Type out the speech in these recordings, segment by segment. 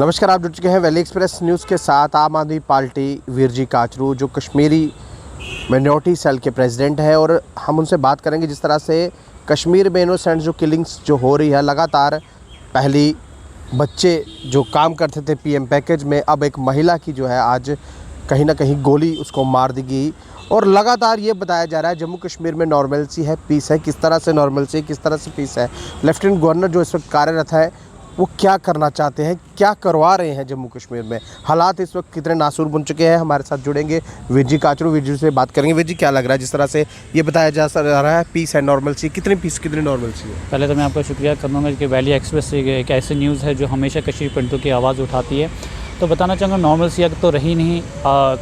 नमस्कार, आप जुड़ चुके हैं वैली एक्सप्रेस न्यूज़ के साथ। आम आदमी पार्टी वीरजी काचरू जो कश्मीरी माइनॉरिटी सेल के प्रेसिडेंट है, और हम उनसे बात करेंगे जिस तरह से कश्मीर में इनोसेंट जो किलिंग्स जो हो रही है लगातार। पहली बच्चे जो काम करते थे पीएम पैकेज में, अब एक महिला की जो है आज कहीं ना कहीं गोली उसको मार दी गई। और लगातार ये बताया जा रहा है जम्मू कश्मीर में नॉर्मलसी है, पीस है। किस तरह से नॉर्मलसी, किस तरह से पीस है? लेफ्टिनेंट गवर्नर जो इस वक्त कार्यरत है वो क्या करना चाहते हैं, क्या करवा रहे हैं जम्मू कश्मीर में? हालात इस वक्त कितने नासूर बन चुके हैं? हमारे साथ जुड़ेंगे वीरजी काचरू, वीरजी से बात करेंगे। वीरजी, क्या लग रहा है जिस तरह से ये बताया जा रहा है पीस है, नॉर्मलसी, कितनी पीस कितनी नॉर्मलसी है? पहले तो मैं आपका शुक्रिया करूँगा कि वैली एक्सप्रेस एक ऐसी न्यूज़ है जो हमेशा कश्मीरी पंडितों की आवाज़ उठाती है। तो बताना चाहूँगा नॉर्मलसी अब तो रही नहीं।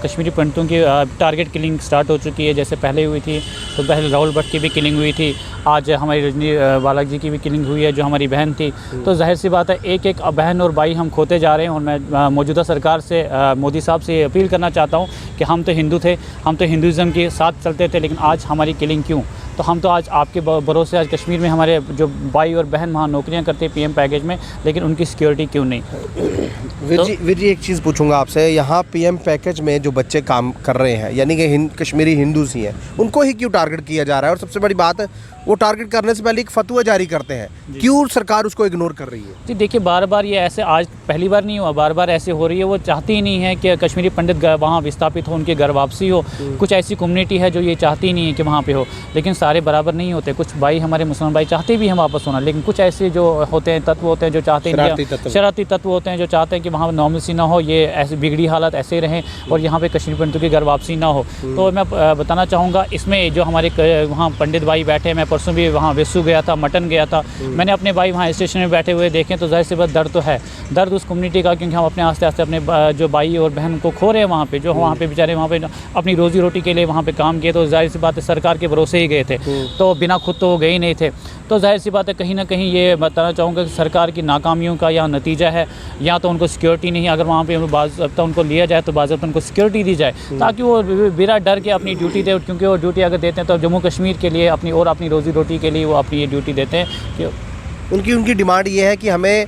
कश्मीरी पंडितों की टारगेट किलिंग स्टार्ट हो चुकी है। जैसे पहले हुई थी तो पहले राहुल भट्ट की भी किलिंग हुई थी, आज हमारी रजनी बालाजी की भी किलिंग हुई है जो हमारी बहन थी। तो जाहिर सी बात है एक एक बहन और भाई हम खोते जा रहे हैं। और मैं मौजूदा सरकार से मोदी साहब से अपील करना चाहता हूँ कि हम तो हिंदू थे, हम तो हिंदुज़म के साथ चलते थे, लेकिन आज हमारी किलिंग क्यों? तो हम तो आज आपके भरोसे आज कश्मीर में हमारे जो भाई और बहन वहाँ नौकरियाँ करते हैं पीएम पैकेज में, लेकिन उनकी सिक्योरिटी क्यों नहीं? वीरजी, एक चीज़ पूछूंगा आपसे। यहाँ पीएम पैकेज में जो बच्चे काम कर रहे हैं, यानी कि कश्मीरी हिंदूज ही हैं, उनको ही क्यों टारगेट किया जा रहा है? और सबसे बड़ी बात, वो टारगेट करने से पहले एक फतवा जारी करते हैं, क्यों सरकार उसको इग्नोर कर रही है? जी देखिए, बार बार ये ऐसे आज पहली बार नहीं हुआ, बार बार ऐसे हो रही है। वो चाहती ही नहीं है कि कश्मीरी पंडित वहाँ विस्थापित हो, उनके घर वापसी हो। कुछ ऐसी कम्युनिटी है जो ये चाहती नहीं है कि वहाँ पे हो, लेकिन सारे बराबर नहीं होते। कुछ भाई हमारे मुसलमान भाई चाहते भी हम वापस होना, लेकिन कुछ ऐसे जो होते हैं तत्व होते हैं जो चाहते हैं, शरारती तत्व होते हैं जो चाहते हैं कि वहाँ नॉर्मलसी ना हो, ये ऐसी बिगड़ी हालत ऐसे ही रहें और यहाँ पे कश्मीरी पंडितों की घर वापसी ना हो। तो मैं बताना चाहूँगा इसमें जो हमारे वहाँ पंडित भाई बैठे, मैं परसों भी वहाँ वेसू गया था, मटन गया था, मैंने अपने भाई वहाँ स्टेशन में बैठे हुए देखे। तो जाहिर सी बात दर्द तो है, दर्द उस कम्युनिटी का, क्योंकि हम अपने आस्ते आस्ते अपने जो भाई और बहन को खो रहे हैं वहाँ पे, जो वहाँ पे बेचारे वहाँ पे अपनी रोजी रोटी के लिए वहाँ पे काम किए। तो जाहिर सी बात है सरकार के भरोसे ही गए थे, तो बिना खुद तो वो गए ही नहीं थे। तो जाहिर सी बात है कहीं ना कहीं ये बताना चाहूँगा कि सरकार की नाकामियों का यहाँ नतीजा है। या तो उनको सिक्योरिटी नहीं, अगर वहाँ पे बाज़ाब्ता उनको लिया जाए तो बाज़ाब्ता उनको सिक्योरिटी दी जाए, ताकि वो बिना डर के अपनी ड्यूटी दे। क्योंकि वो ड्यूटी अगर देते हैं तो जम्मू कश्मीर के लिए अपनी और अपनी रोजी रोटी के लिए वो अपनी ये ड्यूटी देते हैं कि उनकी डिमांड ये है कि हमें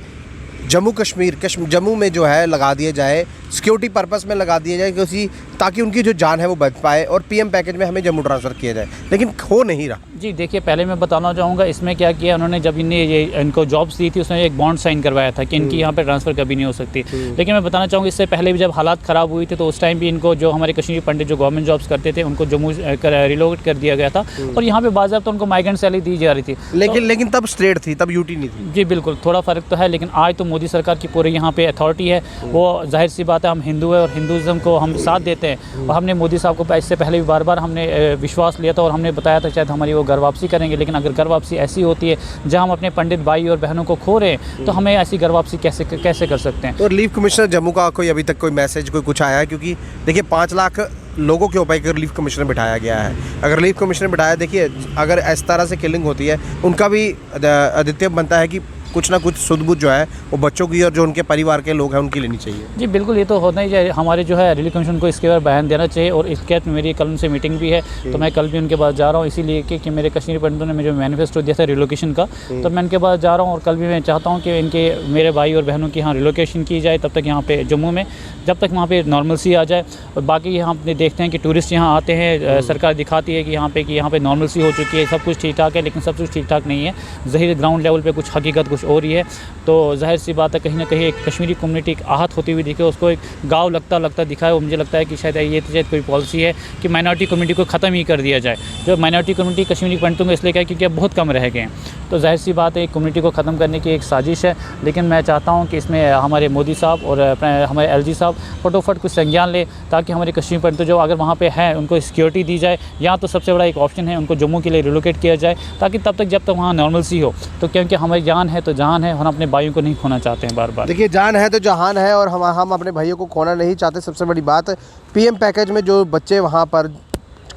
जम्मू में जो है लगा दिया जाए, सिक्योरिटी पर्पस में लगा दिया जाए, क्योंकि ताकि उनकी जो जान है वो बच पाए, और पीएम पैकेज में हमें जम्मू ट्रांसफ़र किया जाए, लेकिन हो नहीं रहा। जी देखिए, पहले मैं बताना चाहूँगा इसमें क्या किया उन्होंने। जब इनको जॉब्स दी थी, उसमें एक बॉन्ड साइन करवाया था कि इनकी यहाँ पे ट्रांसफ़र कभी नहीं हो सकती। लेकिन मैं बताना चाहूँगा इससे पहले भी जब हालात ख़राब हुई थी तो उस टाइम भी इनको जो हमारे कश्मीरी पंडित जो गवर्नमेंट जॉब्स करते थे उनको जम्मू रिलोकेट कर दिया गया था, और यहाँ पर बाज़ाब्ता उनको माइग्रेंट सैलरी दी जा रही थी। लेकिन तब स्टेट थी, तब यूटी नहीं थी। जी बिल्कुल, थोड़ा फ़र्क तो है, लेकिन आज तो मोदी सरकार की पूरी यहाँ पे अथॉरिटी है। वो जाहिर सी बात है हम हिंदू है और हिंदुज़म को हम साथ देते हैं। और हमने मोदी साहब को इससे पहले भी बार बार हमने विश्वास लिया था और हमने बताया था शायद हमारी वो घर वापसी करेंगे। लेकिन अगर घर वापसी ऐसी होती है जहाँ हम अपने पंडित भाई और बहनों को खो रहे हैं, तो हमें ऐसी घर वापसी कैसे कर सकते हैं? और रिलीफ कमिश्नर जम्मू का कोई अभी तक कोई मैसेज कोई कुछ आया है? क्योंकि देखिए 5 लाख लोगों के ऊपर एक रिलीफ कमिश्नर बिठाया गया है। अगर रिलीफ कमिश्नर बिठाया, देखिए अगर इस तरह से किलिंग होती है, उनका भी आदित्य बनता है कि कुछ ना कुछ सुध-बुध जो है वो बच्चों की और जो उनके परिवार के लोग हैं उनकी लेनी चाहिए। जी बिल्कुल, ये तो होना ही चाहिए। हमारे जो है रिलीफ कमीशन को इसके बारे में बयान देना चाहिए। और इसके बाद मेरी कल उनसे मीटिंग भी है, तो मैं कल भी उनके पास जा रहा हूँ, इसीलिए कि मेरे कश्मीरी पंडितों ने मुझे मैनिफेस्टो दिया था रिलोकेशन का, तो मैं उनके पास जा रहा हूँ। और कल भी मैं चाहता हूँ कि मेरे भाई और बहनों की यहाँ रिलोकेशन की जाए तब तक यहाँ पे जम्मू में, जब तक वहाँ पे नॉर्मलसी आ जाए। और बाकी यहाँ अपने देखते हैं कि टूरिस्ट यहाँ आते हैं, सरकार दिखाती है कि यहाँ पे नॉर्मलसी हो चुकी है, सब कुछ ठीक ठाक है, लेकिन सब कुछ ठीक ठाक नहीं है। ज़ाहिर ग्राउंड लेवल पे कुछ हकीकत कुछ और ही है। तो जाहिर सी बात है कहीं ना कहीं एक कश्मीरी कम्युनिटी आहत होती हुई दिखे, उसको एक गाँव लगता दिखाए। वो मुझे लगता है कि शायद ये कोई पॉलिसी है कि माइनॉरिटी कम्युनिटी को ख़त्म ही कर दिया जाए। जो माइनॉरिटी कम्युनिटी कश्मीरी पंडितों में इसलिए क्या है क्योंकि अब बहुत कम रह गए हैं। तो जाहिर सी बात है कम्युनिटी को ख़त्म करने की एक साजिश है। लेकिन मैं चाहता हूँ कि इसमें हमारे मोदी साहब और हमारे एलजी साहब फटोफट कुछ संज्ञान ले, ताकि हमारे कश्मीरी पंडित जो अगर वहाँ पे हैं उनको सिक्योरिटी दी जाए, या तो सबसे बड़ा एक ऑप्शन है उनको जम्मू के लिए रिलोकेट किया जाए, ताकि तब तक जब तक वहाँ नॉर्मलसी हो। तो क्योंकि हमारी जान है तो जहान है, हम अपने भाइयों को नहीं खोना चाहते हैं बार बार। देखिए, जान है तो जहान है, और हम अपने भाइयों को खोना नहीं चाहते। सबसे बड़ी बात, पीएम पैकेज में जो बच्चे वहाँ पर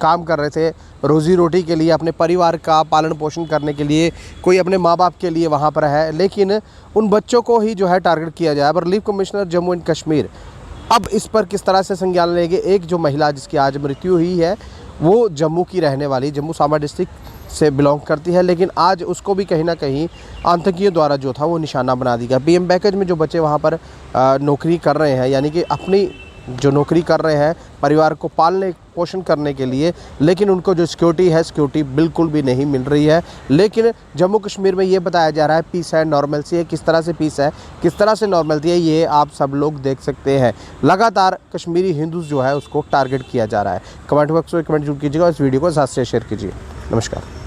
काम कर रहे थे रोज़ी रोटी के लिए, अपने परिवार का पालन पोषण करने के लिए, कोई अपने माँ बाप के लिए वहाँ पर है, लेकिन उन बच्चों को ही जो है टारगेट किया जाए। पर relief commissioner Jammu and Kashmir अब इस पर किस तरह से संज्ञान लेंगे? एक जो महिला जिसकी आज मृत्यु हुई है वो जम्मू की रहने वाली, जम्मू सांबा डिस्ट्रिक्ट से बिलोंग करती है, लेकिन आज उसको भी कहीं ना कहीं आतंकियों द्वारा जो था वो निशाना बना दिया। पीएम पैकेज में जो बच्चे वहाँ पर नौकरी कर रहे हैं, यानी कि अपनी जो नौकरी कर रहे हैं परिवार को पालने पोषण करने के लिए, लेकिन उनको जो सिक्योरिटी है, सिक्योरिटी बिल्कुल भी नहीं मिल रही है। लेकिन जम्मू कश्मीर में ये बताया जा रहा है पीस है, नॉर्मलसी है। किस तरह से पीस है, किस तरह से नॉर्मलसी है, ये आप सब लोग देख सकते हैं। लगातार कश्मीरी हिंदूज जो है उसको टारगेट किया जा रहा है। कमेंट बॉक्स में कमेंट जरूर कीजिएगा, इस वीडियो को ज़्यादा से शेयर कीजिए। नमस्कार।